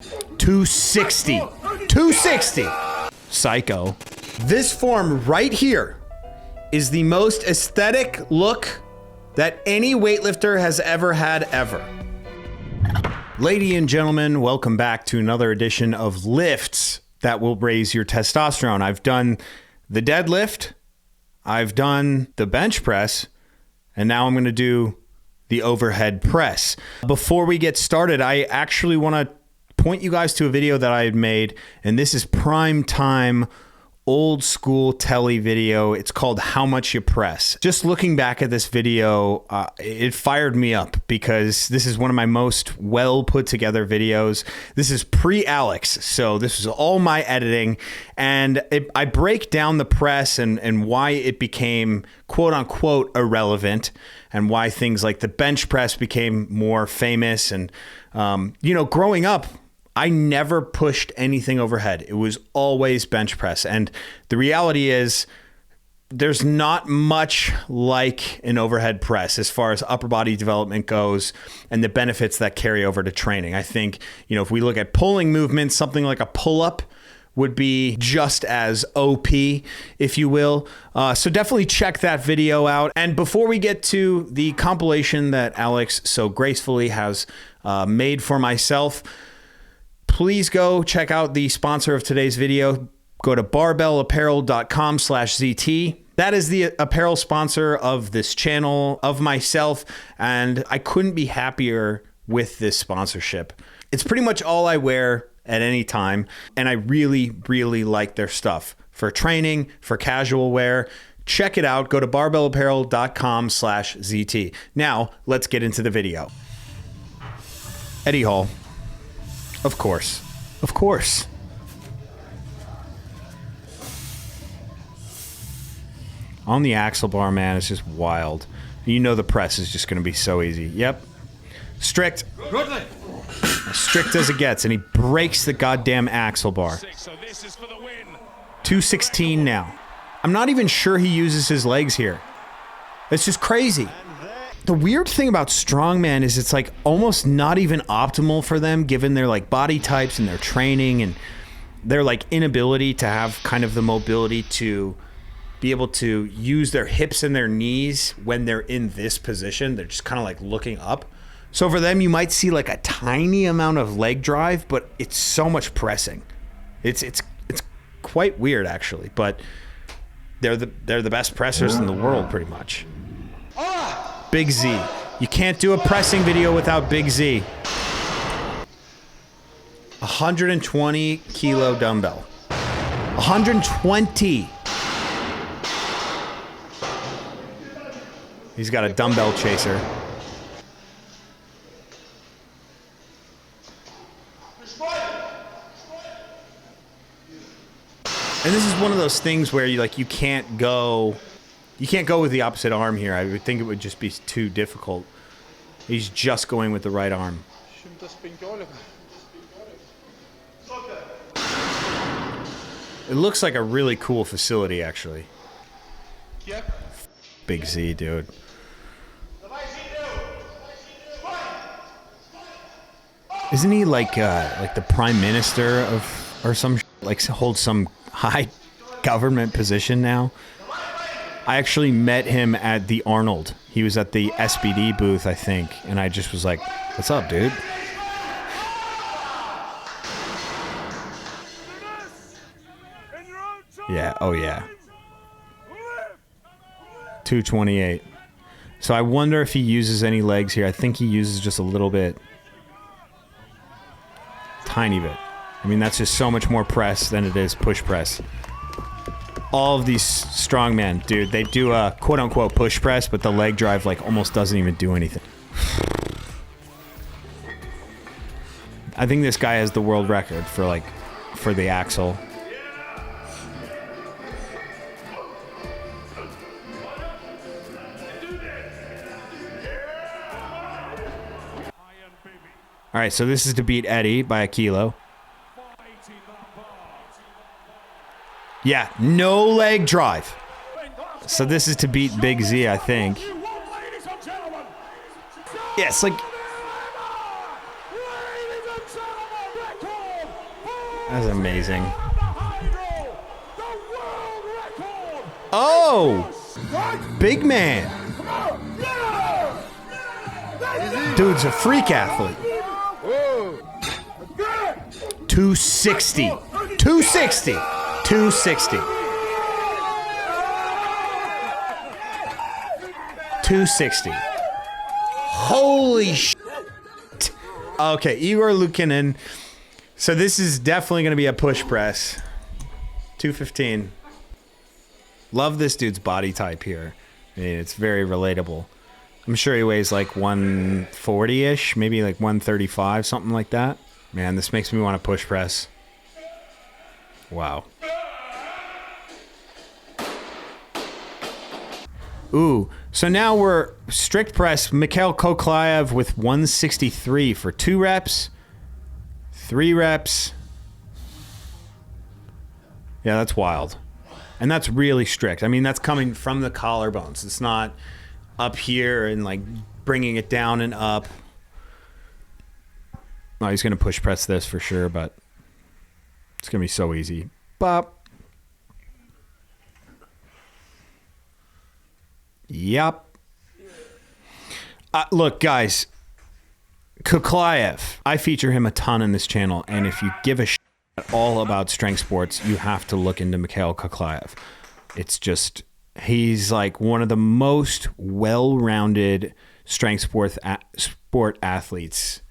260. 260. Psycho. This form right here is the most aesthetic look that any weightlifter has ever had ever. Ladies and gentlemen, welcome back to another edition of Lifts that will raise your testosterone. I've done the deadlift, I've done the bench press, and now I'm going to do the overhead press. Before we get started, I actually want to point you guys to a video that I had made, and this is prime time old school telly video. It's called How Much You Press. Just looking back at this video, it fired me up because this is one of my most well put together videos. This is pre-Alex, so this is all my editing, and I break down the press and why it became quote unquote irrelevant, and why things like the bench press became more famous. And growing up, I never pushed anything overhead. It was always bench press. And the reality is there's not much like an overhead press as far as upper body development goes and the benefits that carry over to training. I think, if we look at pulling movements, something like a pull-up would be just as OP, if you will. So definitely check that video out. And before we get to the compilation that Alex so gracefully has made for myself, please go check out the sponsor of today's video. Go to barbellapparel.com/ZT. That is the apparel sponsor of this channel, of myself, and I couldn't be happier with this sponsorship. It's pretty much all I wear at any time, and I really, really like their stuff. For training, for casual wear, check it out. Go to barbellapparel.com/ZT. Now, let's get into the video. Eddie Hall. Of course. Of course. On the axle bar, man, it's just wild. The press is just going to be so easy. Yep. Strict. As strict as it gets, and he breaks the goddamn axle bar. 216 now. I'm not even sure he uses his legs here. It's just crazy. The weird thing about strongman is it's like almost not even optimal for them given their like body types and their training and their like inability to have kind of the mobility to be able to use their hips and their knees when they're in this position. They're just kind of like looking up. So for them, you might see like a tiny amount of leg drive, but it's so much pressing. It's quite weird actually, but they're the best pressers in the world pretty much. Big Z. You can't do a pressing video without Big Z. 120 kilo dumbbell. 120. He's got a dumbbell chaser. And this is one of those things where you can't go with the opposite arm here. I would think it would just be too difficult. He's just going with the right arm. It looks like a really cool facility, actually. Big Z, dude. Isn't he like the prime minister of or some like holds some high government position now? I actually met him at the Arnold. He was at the SBD booth, I think, and I just was like, "What's up, dude?" Yeah, oh yeah. 228. So I wonder if he uses any legs here. I think he uses just a little bit. Tiny bit. I mean, that's just so much more press than it is push press. All of these strongmen, dude, they do a quote-unquote push press, but the leg drive like almost doesn't even do anything. I think this guy has the world record for the axle. All right, so this is to beat Eddie by a kilo. Yeah, no leg drive. So this is to beat Big Z, I think. Yeah, it's like... That's amazing. Oh! Big man. Dude's a freak athlete. 260. 260. 260. 260. Holy shit. Okay, Igor Lukanin. So this is definitely going to be a push press. 215. Love this dude's body type here. I mean, it's very relatable. I'm sure he weighs like 140-ish, maybe like 135, something like that. Man, this makes me want to push press. Wow. Ooh, so now we're strict press. Mikhail Koklyaev with 163 for 2 reps, 3 reps. Yeah, that's wild. And that's really strict. I mean, that's coming from the collarbones. It's not up here and like bringing it down and up. Oh, he's going to push press this for sure, but it's going to be so easy. Bop. Yep. Look, guys, Koklyaev, I feature him a ton in this channel, and if you give a shit at all about strength sports, you have to look into Mikhail Koklyaev. It's just, he's like one of the most well-rounded strength sport athletes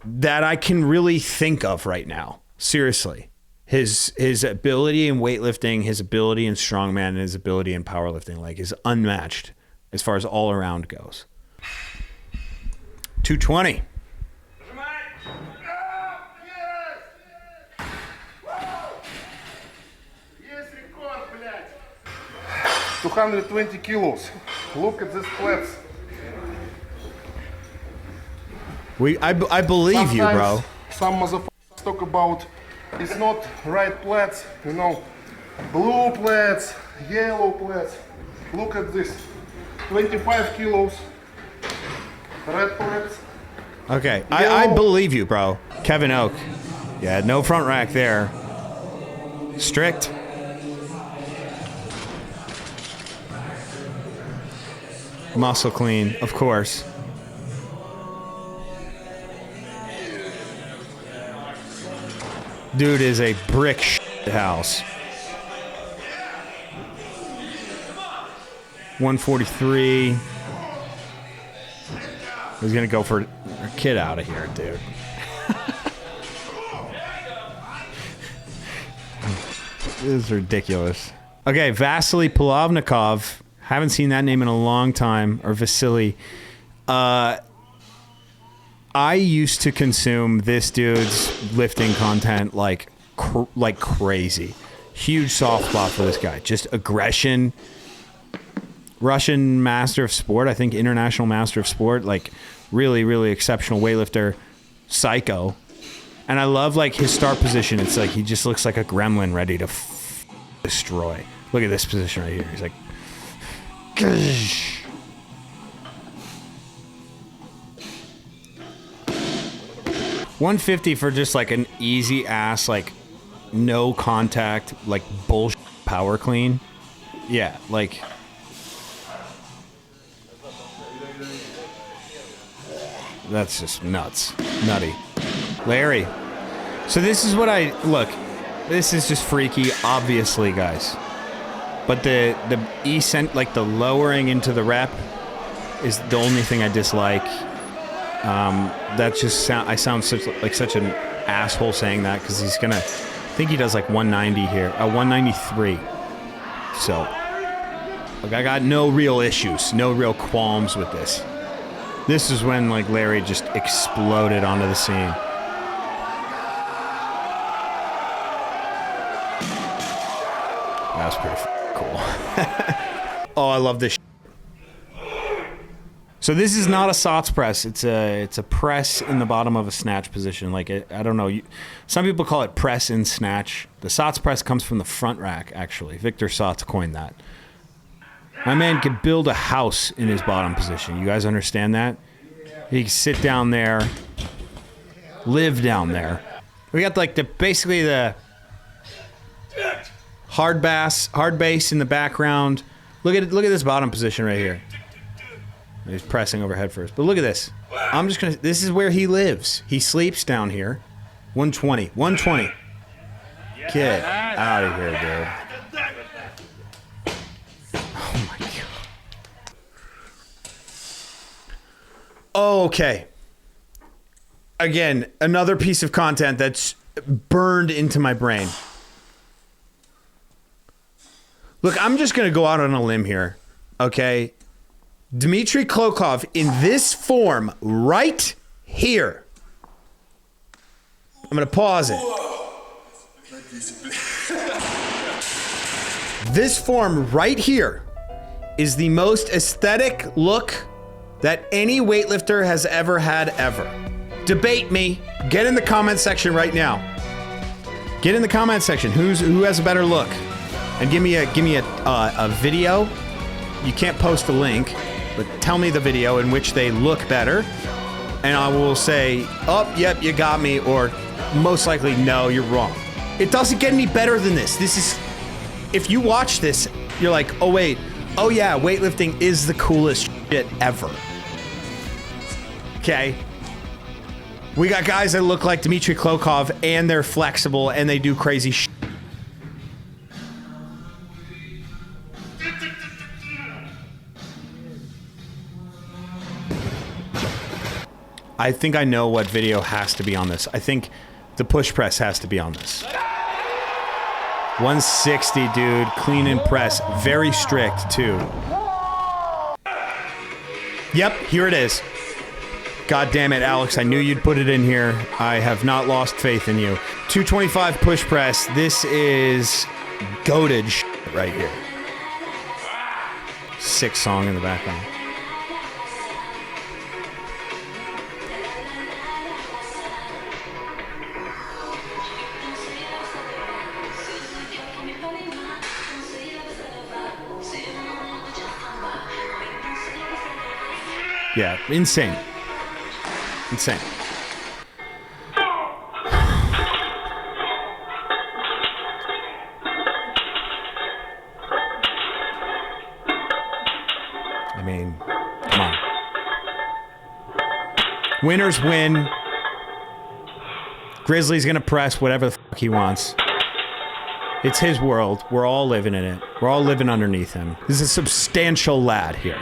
that I can really think of right now. Seriously. His ability in weightlifting, his ability in strongman, and his ability in powerlifting, like, is unmatched as far as all around goes. 220. 220 kilos. Look at this plates. I believe you, bro. Some motherfuckers talk about it's not right plates, you know, blue plates, yellow plates. Look at this, 25 kilos, red plates. Okay, I believe you, bro. Kevin Oak. Yeah, no front rack there. Strict. Muscle clean, of course. Dude is a brick house. 143. He's gonna go for a kid out of here, dude. This is ridiculous. Okay, Vasily Polovnikov. Haven't seen that name in a long time. Or Vasily. I used to consume this dude's lifting content like crazy. Huge soft spot for this guy. Just aggression. Russian master of sport. I think international master of sport. Like, really, really exceptional weightlifter. Psycho. And I love, like, his start position. It's like he just looks like a gremlin ready to destroy. Look at this position right here. He's like... Gsh. $150 for just like an easy ass, like no contact, like bullshit power clean. Yeah, like that's just nuts. Nutty. Larry. So this is what look, this is just freaky, obviously, guys. But the like the lowering into the rep is the only thing I dislike. That's just I sound such an asshole saying that, because he's gonna, I think he does like 190 here, 193. So, like, I got no real issues, no real qualms with this. This is when, like, Larry just exploded onto the scene. That was pretty cool. Oh, I love this. So this is not a SOTS press. It's a press in the bottom of a snatch position. Like, I don't know. Some people call it press in snatch. The SOTS press comes from the front rack, actually. Victor Sots coined that. My man could build a house in his bottom position. You guys understand that? He can sit down there, live down there. We got like basically the hard bass in the background. Look at this bottom position right here. He's pressing overhead first. But look at this. I'm just gonna, this is where he lives. He sleeps down here. 120. 120. Get out of here, dude. Oh my god. Okay. Again, another piece of content that's burned into my brain. Look, I'm just gonna go out on a limb here. Okay. Dmitry Klokov in this form right here. I'm gonna pause it. This form right here is the most aesthetic look that any weightlifter has ever had ever. Debate me. Get in the comment section right now. Get in the comment section. Who has a better look? And give me a video. You can't post a link, but tell me the video in which they look better, and I will say, oh, yep, you got me, or most likely, no, you're wrong. It doesn't get any better than this. This is, if you watch this, you're like, oh wait, oh yeah, weightlifting is the coolest shit ever. Okay? We got guys that look like Dmitry Klokov, and they're flexible, and they do crazy shit. I think I know what video has to be on this. I think the push press has to be on this. 160, dude. Clean and press. Very strict, too. Yep, here it is. God damn it, Alex. I knew you'd put it in here. I have not lost faith in you. 225 push press. This is goated shit right here. Sick song in the background. Yeah, insane. Insane. I mean, come on. Winners win. Grizzly's gonna press whatever the fuck he wants. It's his world. We're all living in it. We're all living underneath him. This is a substantial lad here.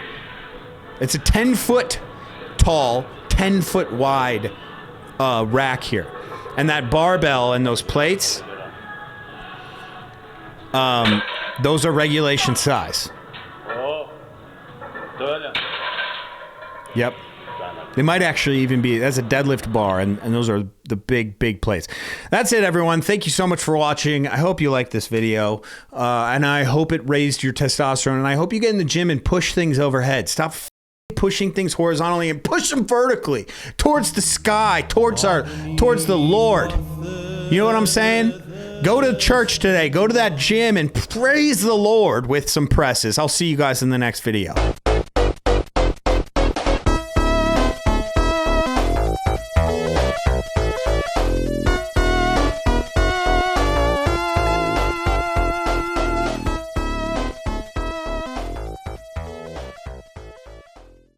It's a 10-foot tall, 10-foot wide rack here. And that barbell and those plates, those are regulation size. Yep. They might actually even be, that's a deadlift bar, and those are the big plates. That's it, everyone. Thank you so much for watching. I hope you liked this video, and I hope it raised your testosterone, and I hope you get in the gym and push things overhead. Stop pushing things horizontally and push them vertically towards the sky, towards the Lord. You know what I'm saying? Go to church today. Go to that gym and praise the Lord with some presses. I'll see you guys in the next video.